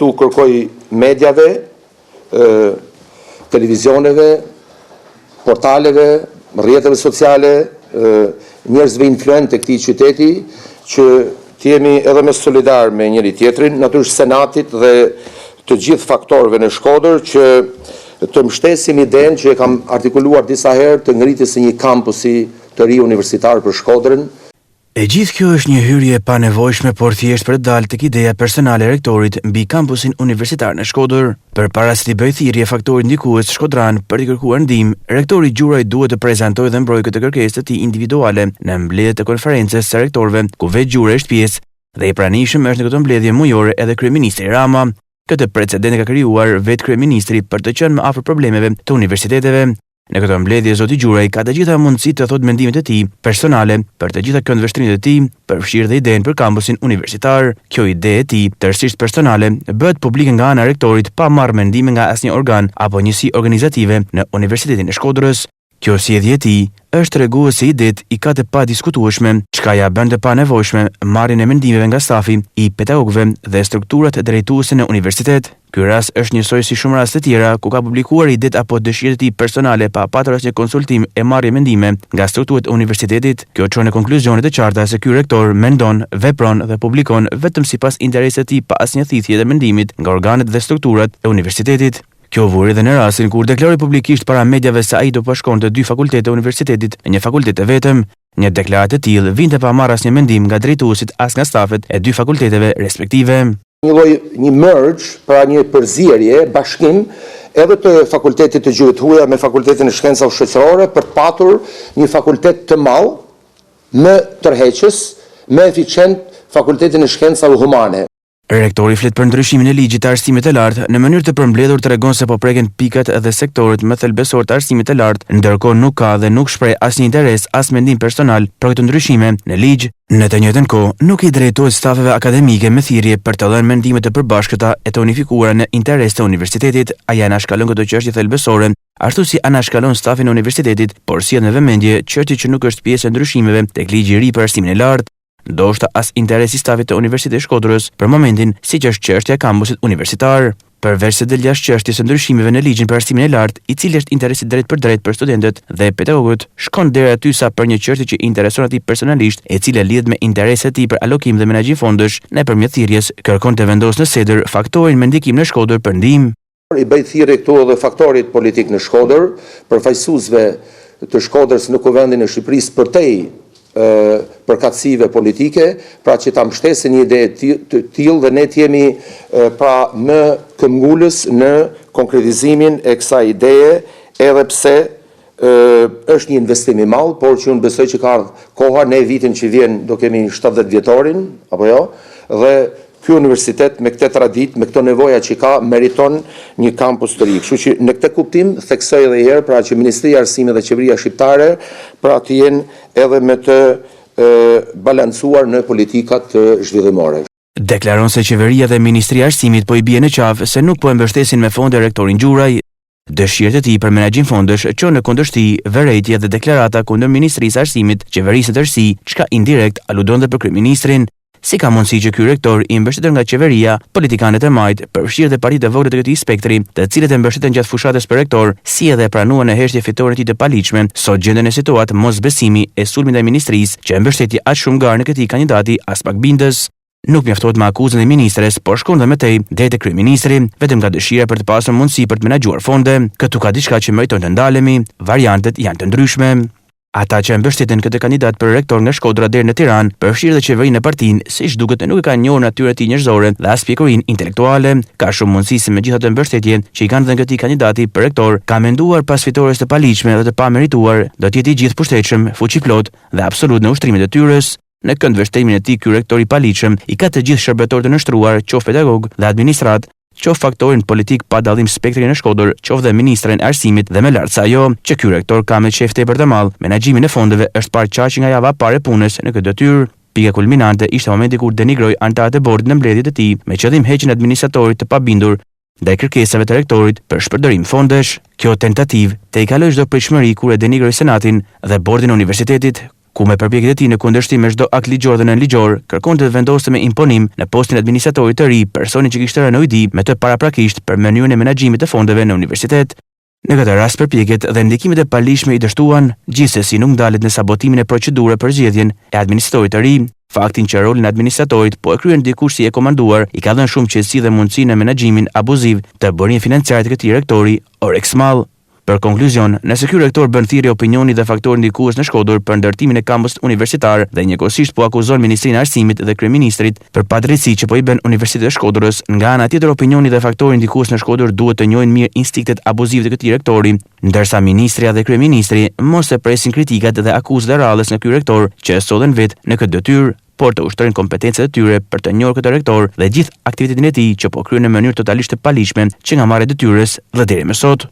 tu kërkoj mediave, televizioneve, portaleve, rrjeteve sociale, njerëzve influent të këtij qyteti, që t'jemi edhe me solidar me njëri tjetrin, natyrisht Senatit dhe të gjithë faktorëve në Shkodër, që të mbështesim idenë që e kam artikuluar disa herë të ngritjes së një kampusi të ri universitar për Shkodrën. E gjithë kjo është një hyrje pa nevojshme, por thjesht për të dalë tek ideja personale e rektorit mbi kampusin universitar në Shkodër. Përpara se t'i bëjë thirrje faktorit ndikues shkodran për t'i kërkuar ndihmë, rektori Gjuraj duhet të prezantojë dhe mbrojë këtë kërkesë të tij individuale në mbledhjet e konferencës së rektorëve, ku vetë Gjuraj është pjesë dhe i pranishëm është në këtë mbledhje mujore edhe kryeministri Rama. Këtë precedent ka krijuar vetë kryeministri për të qenë më afër problemeve të universiteteve. Në këtë mbledhje zoti Gjuraj ka të gjitha mundësitë të thotë mendimet e tij personale për të gjitha këndvështrimet e tij, përfshirë dhe idenë për kampusin universitar. Kjo ide e tij, tërësisht personale, bëhet publike nga ana e rektorit pa marrë mendime nga asnjë organ apo njësi organizative në Universitetin e Shkodrës. Kjo sjellje e tij është treguese i det i ka të pa diskutueshme, çka ja bën të pa nevojshme marrjen e mendimeve nga stafi i pedagogëve dhe strukturat drejtuese në universitet. Ky rast është njësoj si shumë raste tjera ku ka publikuar idet apo dëshirët e tij personale pa patur asnjë konsultim e marrje mendime nga strukturat e universitetit. Kjo çon në konkluzione të qarta se ky rektor mendon, vepron dhe publikon vetëm sipas interesit të tij pa asnjë thithje të mendimit nga organet dhe strukturat e universitetit. Kjo vuri edhe në rastin kur deklaroi publikisht para mediave se ai do bashkonte dy fakultete e universitetit në një fakultet e vetëm. Një deklaratë e tillë vinte pa marrë asnjë mendim nga drejtuesit as nga stafet e dy fakulteteve respektive. Një merge, pra një përzierje, bashkim edhe të fakultetit të gjuhët huaja me fakultetin e shkencave shoqërore për të patur një fakultet të madh, më tërheqës, më eficient fakultetin e shkencave humane. Rektori flet për ndryshimin e ligjit të arsimit të lartë në mënyrë të përmbledhur tregon se po preken pikat dhe sektorët më thelbësor të arsimit të lartë, ndërkohë nuk ka dhe nuk shpreh asnjë interes as mendim personal për këtë ndryshime në ligj. Në të njëjtën kohë, nuk i drejtohet stafeve akademike me thirrje për të dhënë mendime të përbashkëta e të unifikuara në interes të universitetit. Ai anashkalon këtë çështje thelbësore, ashtu si anashkalon stafin e universitetit, por sjell në vëmendje çështje që nuk është pjesë e ndryshimeve tek ligji i ri për arsimin e lartë. Ndoshta as interesi stafit të Universitetit të Shkodrës për momentin, siç është çështja e kampusit universitar. Përveç se del jashtë çështjes së ndryshimeve në ligjin për arsimin e lartë, i cili është interesi drejt për drejt për studentët dhe pedagogët, shkon deri aty sa për një çështje që intereson atij personalisht, e cila lidhet me interesat e tij për alokim dhe menaxhim fondesh, nëpërmjet thirrjes kërkon të vendosë në sedër faktorin me ndikim në Shkodër për ndihmë. I bëj thirrje këtu edhe faktorit politik në Shkodër, përfaqësuesve të Shkodrës në Kuvendin e Shqipërisë përtej përkatësive politike, pra që ta mbështesin një ide të tillë dhe ne t'jemi pra më këmbgulës në konkretizimin e kësaj ideje, edhe pse është një investim i madh, por që unë besoj që ka ardhur koha, ne vitin që vjen do kemi 70 vjetorin, apo jo, dhe ky universitet me këtë traditë, me këto nevoja që ka, meriton një kampus të ri. Kështu që në këtë kuptim theksoj edhe një herë, pra që Ministria e Arsimit dhe Qeveria Shqiptare pra të jenë edhe me të balancuar në politikat zhvillimore. Deklaron se qeveria dhe Ministria e Arsimit po i bie në qafë se nuk po e mbështesin me fonde rektorin Gjuraj. Dëshirët e tij për menaxhim fondesh çon në kundërshti vërejtje dhe deklarata kundër Ministrisë së Arsimit, Qeverisë së Tërësi, çka indirekt aludonte për kryeministrin. Si ka mundësi që ky rektor i mbështetur nga qeveria, politikanët e majt, përfshirë dhe partitë e vogla të këtij spektri, të cilët e mbështeten gjatë fushatës për rektor, si edhe pranuan në heshtje fitore të tij të paligjshme, sot gjenden në situatë mosbesimi e sulmit ndaj ministrisë, që e mbështeti aq shumë garë në këtij kandidati as pak bindës. Nuk mjaftohet me akuzën e ministres, por shkon dhe me tej deri te kryeministri, vetëm nga dëshira për të pasur mundësi për të menaxhuar fonde. Këtu ka diçka që meriton të ndalemi, variantet janë të ndryshme. Ata që mbështeten këtë kandidat për rektor nga Shkodra deri në Tiranë, përfshirë dhe qeverinë e partinë, siç duket nuk e kanë njohur natyrën e tij njerëzore dhe as pjekurinë intelektuale. Ka shumë mundësi se megjithatë mbështetjen që i kanë dhënë këtij kandidati për rektor, ka menduar pas fitores të paligjshme dhe të pamerituar, do të jetë i gjithë pushtetshëm, fuqiplot dhe absolut në ushtrimet e tyres. Në këndvështrimin e tij ky rektor i paligjshëm i ka të gjithë shërbetorët të nështruar, qoftë pedagog dhe administrat, qoftë faktorin politik pa dallim spektri në Shkodër, qoftë dhe ministren e arsimit dhe më lart se ajo, që ky rektor ka me qef tepër të madh. Menaxhimin e fondeve është parë qarqi nga java parë e punës në këtë detyrë. Pika kulminante ishte momenti kur denigroi anëtarët e bordit në mbledhjet e tij me qëllim heqjen e administratorit të pabindur ndaj kërkesave të rektorit për shpërdorim fondesh. Kjo tentativë te i kaloi çdo pritshmëri kur e denigroi senatin dhe bordin e universitetit, ku me përpjekjet e tij në kundërshtim me çdo akt ligjor dhe nënligjor, kërkonte të vendoste me imponim në postin e administratorit të ri personin që kishte rënë ujdi me të paraprakisht për mënyrën e menaxhimit të fondeve në universitet. Në këtë rast përpjekjet dhe ndikimet e palishme i dështuan, gjithsesi nuk ndalet në sabotimin e procedurës për zgjedhjen e administratorit të ri. Faktin që rolin e administratorit po e kryen dikush si e komanduar i ka dhënë shumë qetësi dhe mundësi në menaxhimin abuziv të burimit financiar të këtij rektori Orex Mall. Për konkluzion, nëse ky rektor bën thirrje opinioni dhe faktor ndikues në Shkodër për ndërtimin e kampusit universitar dhe njëkohësisht po akuzon Ministrinë e Arsimit dhe kryeministrit për padrejtësi që po i bën Universitetit të Shkodrës, nga ana tjetër opinioni dhe faktori ndikues në Shkodër duhet të njohin mirë instinktet abuzive të këtij rektori, ndërsa ministria dhe kryeministri mos e presin kritikat dhe akuzat e rrallës në ky rektor që e sollen vetë në këtë detyrë, por të ushtrojnë kompetencat e tyre për të njohur këtë rektor dhe gjithë aktivitetin e tij që po kryen në mënyrë totalisht të palishme që nga marrja e detyrës dhe deri më sot.